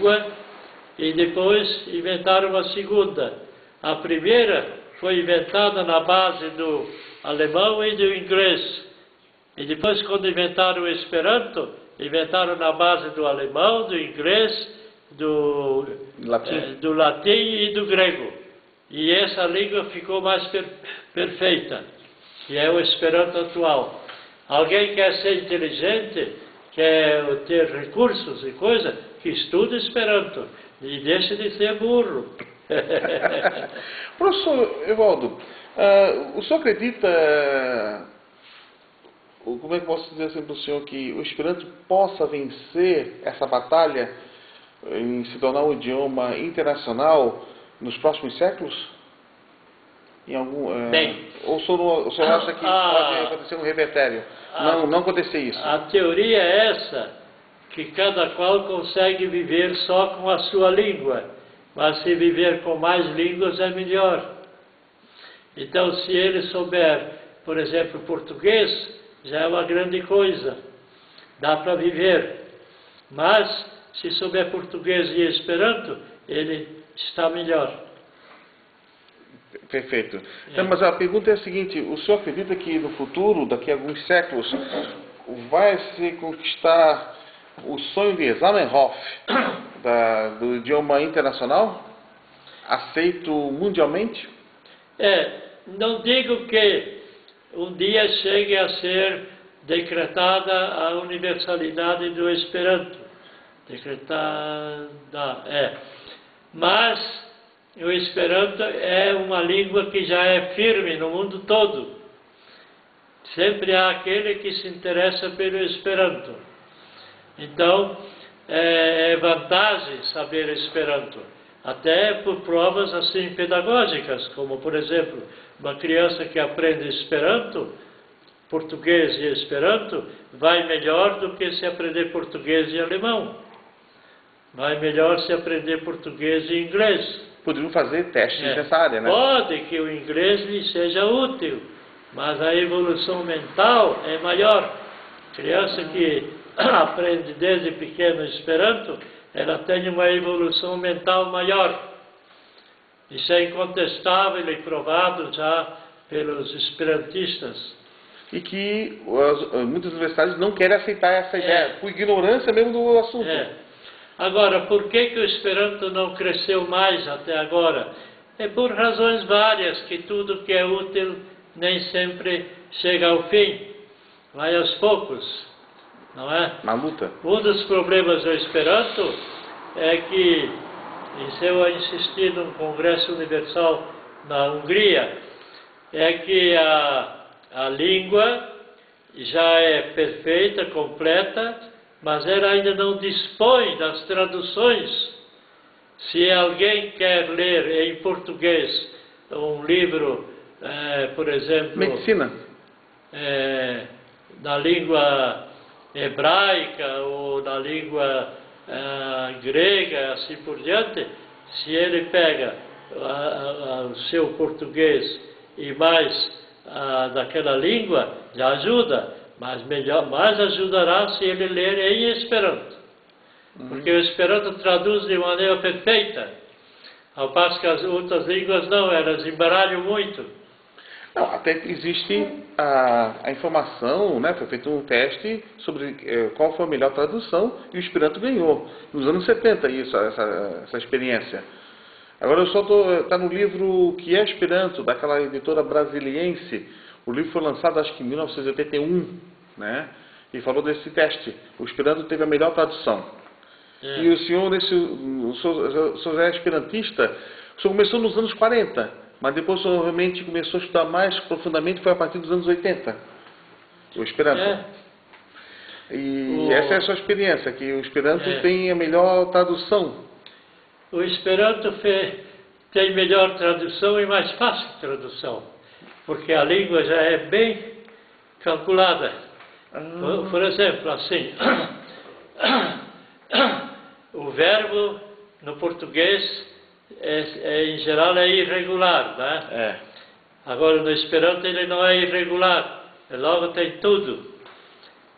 língua e depois inventaram uma segunda. A primeira foi inventada na base do alemão e do inglês. E depois, quando inventaram o Esperanto, inventaram na base do alemão, do inglês, do latim e do grego. E essa língua ficou mais perfeita, que é o Esperanto atual. Alguém quer ser inteligente, quer ter recursos e coisa, que estude Esperanto e deixe de ser burro. Professor Evaldo, o senhor acredita, como é que posso dizer assim para o senhor, que o Esperanto possa vencer essa batalha em se tornar um idioma internacional nos próximos séculos? Ou o senhor acha que pode acontecer um revertério? Não acontecer isso. A teoria é essa, que cada qual consegue viver só com a sua língua, mas se viver com mais línguas é melhor. Então, se ele souber, por exemplo, português, já é uma grande coisa, dá para viver. Mas, se souber português e Esperanto, ele está melhor. Perfeito. Então, mas a pergunta é a seguinte: o senhor acredita que no futuro, daqui a alguns séculos, vai se conquistar o sonho de Zamenhof do idioma internacional, aceito mundialmente? Não digo que um dia chegue a ser decretada a universalidade do Esperanto. Mas o Esperanto é uma língua que já é firme no mundo todo. Sempre há aquele que se interessa pelo Esperanto. Então, é vantagem saber Esperanto. Até por provas assim pedagógicas, como por exemplo, uma criança que aprende Esperanto, português e Esperanto, vai melhor do que se aprender português e alemão. Vai melhor se aprender português e inglês. Poderiam fazer testes nessa área, né? Pode que o inglês lhe seja útil, mas a evolução mental é maior. Criança que aprende desde pequeno Esperanto, ela tem uma evolução mental maior. Isso é incontestável e provado já pelos esperantistas. E que muitas universidades não querem aceitar essa ideia, por ignorância mesmo do assunto. Agora, por que o Esperanto não cresceu mais até agora? É por razões várias, que tudo que é útil nem sempre chega ao fim. Vai aos poucos, não é? Na luta. Um dos problemas do Esperanto é que, isso eu insisti num congresso universal na Hungria, é que a língua já é perfeita, completa, mas ela ainda não dispõe das traduções. Se alguém quer ler em português um livro, por exemplo... Medicina. Na língua hebraica ou na língua grega, assim por diante, se ele pega o seu português e mais daquela língua, já ajuda. Mas mais ajudará se ele ler em Esperanto. Porque o Esperanto traduz de maneira perfeita. Ao passo que as outras línguas não, elas embaralham muito. Não, até existe a informação, né? Foi feito um teste sobre qual foi a melhor tradução e o Esperanto ganhou. Nos anos 70, essa experiência. Agora eu só está no livro Que é Esperanto, daquela editora brasiliense. O livro foi lançado, acho que em 1981, né? E falou desse teste. O Esperanto teve a melhor tradução. E o senhor é esperantista, o senhor começou nos anos 40, mas depois o senhor realmente começou a estudar mais profundamente, foi a partir dos anos 80. O Esperanto. E essa é a sua experiência, que o Esperanto tem a melhor tradução. O Esperanto tem melhor tradução e mais fácil tradução. Porque a língua já é bem calculada. Por exemplo, assim, o verbo no português, em geral, é irregular, né? Agora, no Esperanto, ele não é irregular. Logo tem tudo.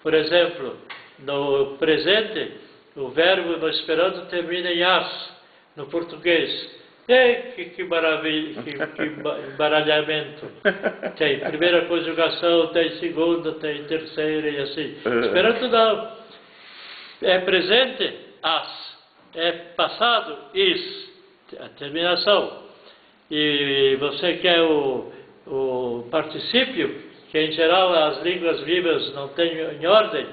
Por exemplo, no presente, o verbo no Esperanto termina em as, no português. Que maravilha, que embaralhamento. Tem primeira conjugação, tem segunda, tem terceira e assim. Esperanto não. É presente, as. É passado, is. A terminação. E você quer o particípio, que em geral as línguas vivas não têm em ordem,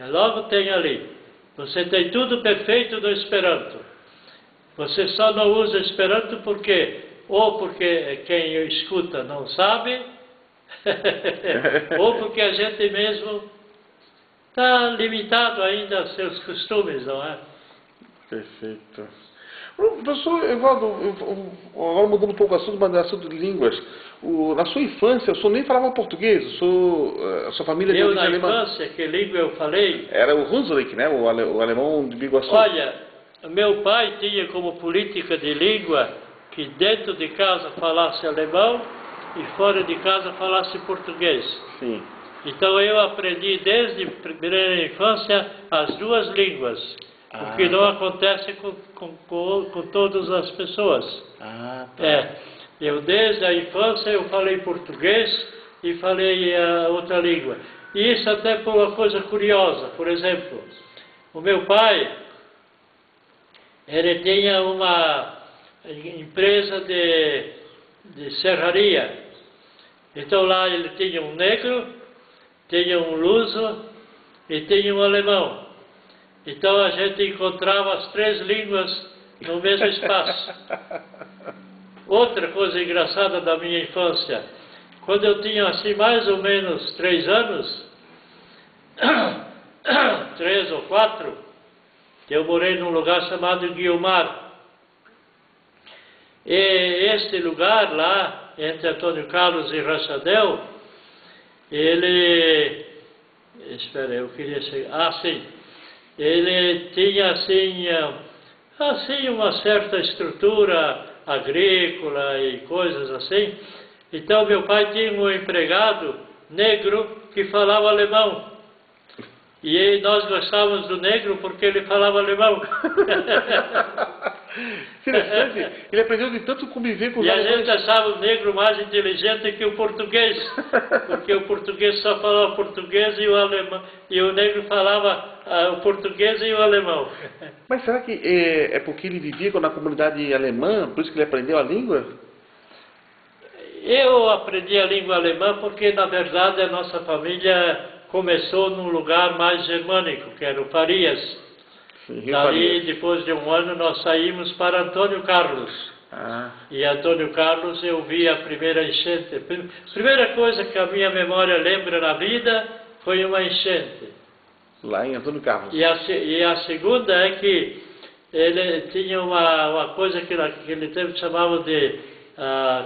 logo tem ali. Você tem tudo perfeito do Esperanto. Você só não usa Esperanto porque, ou porque quem escuta não sabe, ou porque a gente mesmo está limitado ainda aos seus costumes, não é? Perfeito. Professor Evaldo, agora mudando um pouco o assunto, mas no assunto de línguas. Na sua infância, o senhor nem falava português, a sua família de origem alemã. Na infância, que língua eu falei? Era o Hunsrück, né? O alemão de Biguaçu. Olha, meu pai tinha como política de língua que dentro de casa falasse alemão e fora de casa falasse português. Sim. Então eu aprendi desde a primeira infância as duas línguas. O que não acontece com todas as pessoas. Tá. Eu desde a infância eu falei português e falei outra língua. E isso até por uma coisa curiosa. Por exemplo, o meu pai, ele tinha uma empresa de serraria. Então lá ele tinha um negro, tinha um luso e tinha um alemão. Então a gente encontrava as três línguas no mesmo espaço. Outra coisa engraçada da minha infância, quando eu tinha assim mais ou menos 3 anos, 3 ou 4, eu morei num lugar chamado Guiomar. E este lugar lá, entre Antônio Carlos e Rachadel, ele... Espera, eu queria chegar... sim. Ele tinha assim uma certa estrutura agrícola e coisas assim. Então meu pai tinha um empregado negro que falava alemão. E nós gostávamos do negro porque ele falava alemão. Interessante. Ele aprendeu de tanto conviver com os alemães. E a gente achava o negro mais inteligente que o português. Porque o português só falava português e o negro falava o português e o alemão. Mas será que é porque ele vivia na comunidade alemã, por isso que ele aprendeu a língua? Eu aprendi a língua alemã porque, na verdade, a nossa família começou num lugar mais germânico, que era o Farias. Sim, Dali, depois de um ano, nós saímos para Antônio Carlos. E Antônio Carlos eu vi a primeira enchente. A primeira coisa que a minha memória lembra na vida foi uma enchente. Lá em Antônio Carlos. E a segunda é que ele tinha uma coisa que naquele tempo chamavam de,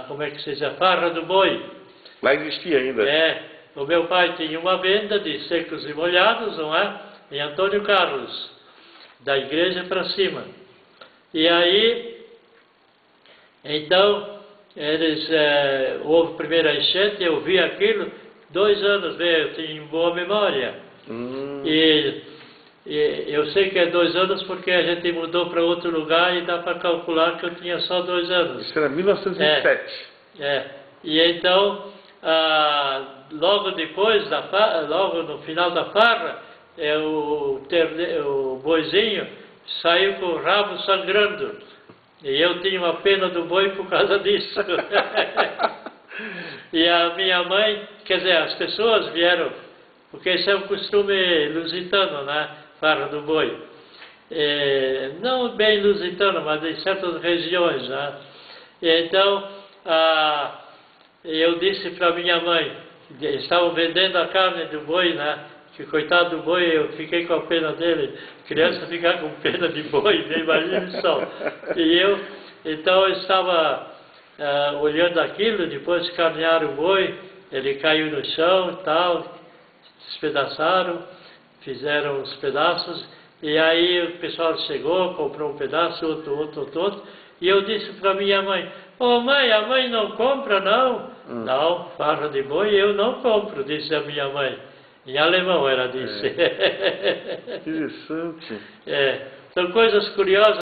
como é que se diz, a farra do boi. Lá existia ainda. O meu pai tinha uma venda de secos e molhados, não é? Em Antônio Carlos, da igreja para cima. E aí, então, houve a primeira enchente, eu vi aquilo, 2 anos, eu tinha boa memória. E eu sei que é 2 anos porque a gente mudou para outro lugar e dá para calcular que eu tinha só 2 anos. Isso era 1927. E então, logo depois, logo no final da farra, o boizinho saiu com o rabo sangrando. E eu tinha uma pena do boi por causa disso. E a minha mãe, quer dizer, as pessoas vieram, porque isso é um costume lusitano, né? Farra do boi. Não bem lusitano, mas em certas regiões, né? E então, eu disse para minha mãe, estavam vendendo a carne do boi, né? Que coitado do boi, eu fiquei com a pena dele. Criança ficar com pena de boi, né? Imagine só. Então eu estava olhando aquilo, depois carnearam o boi, ele caiu no chão e tal, despedaçaram, fizeram os pedaços, e aí o pessoal chegou, comprou um pedaço, outro, e eu disse para minha mãe, mãe, a mãe não compra não? Não, farra de boi eu não compro, disse a minha mãe. Em alemão ela disse. Interessante. São coisas curiosas.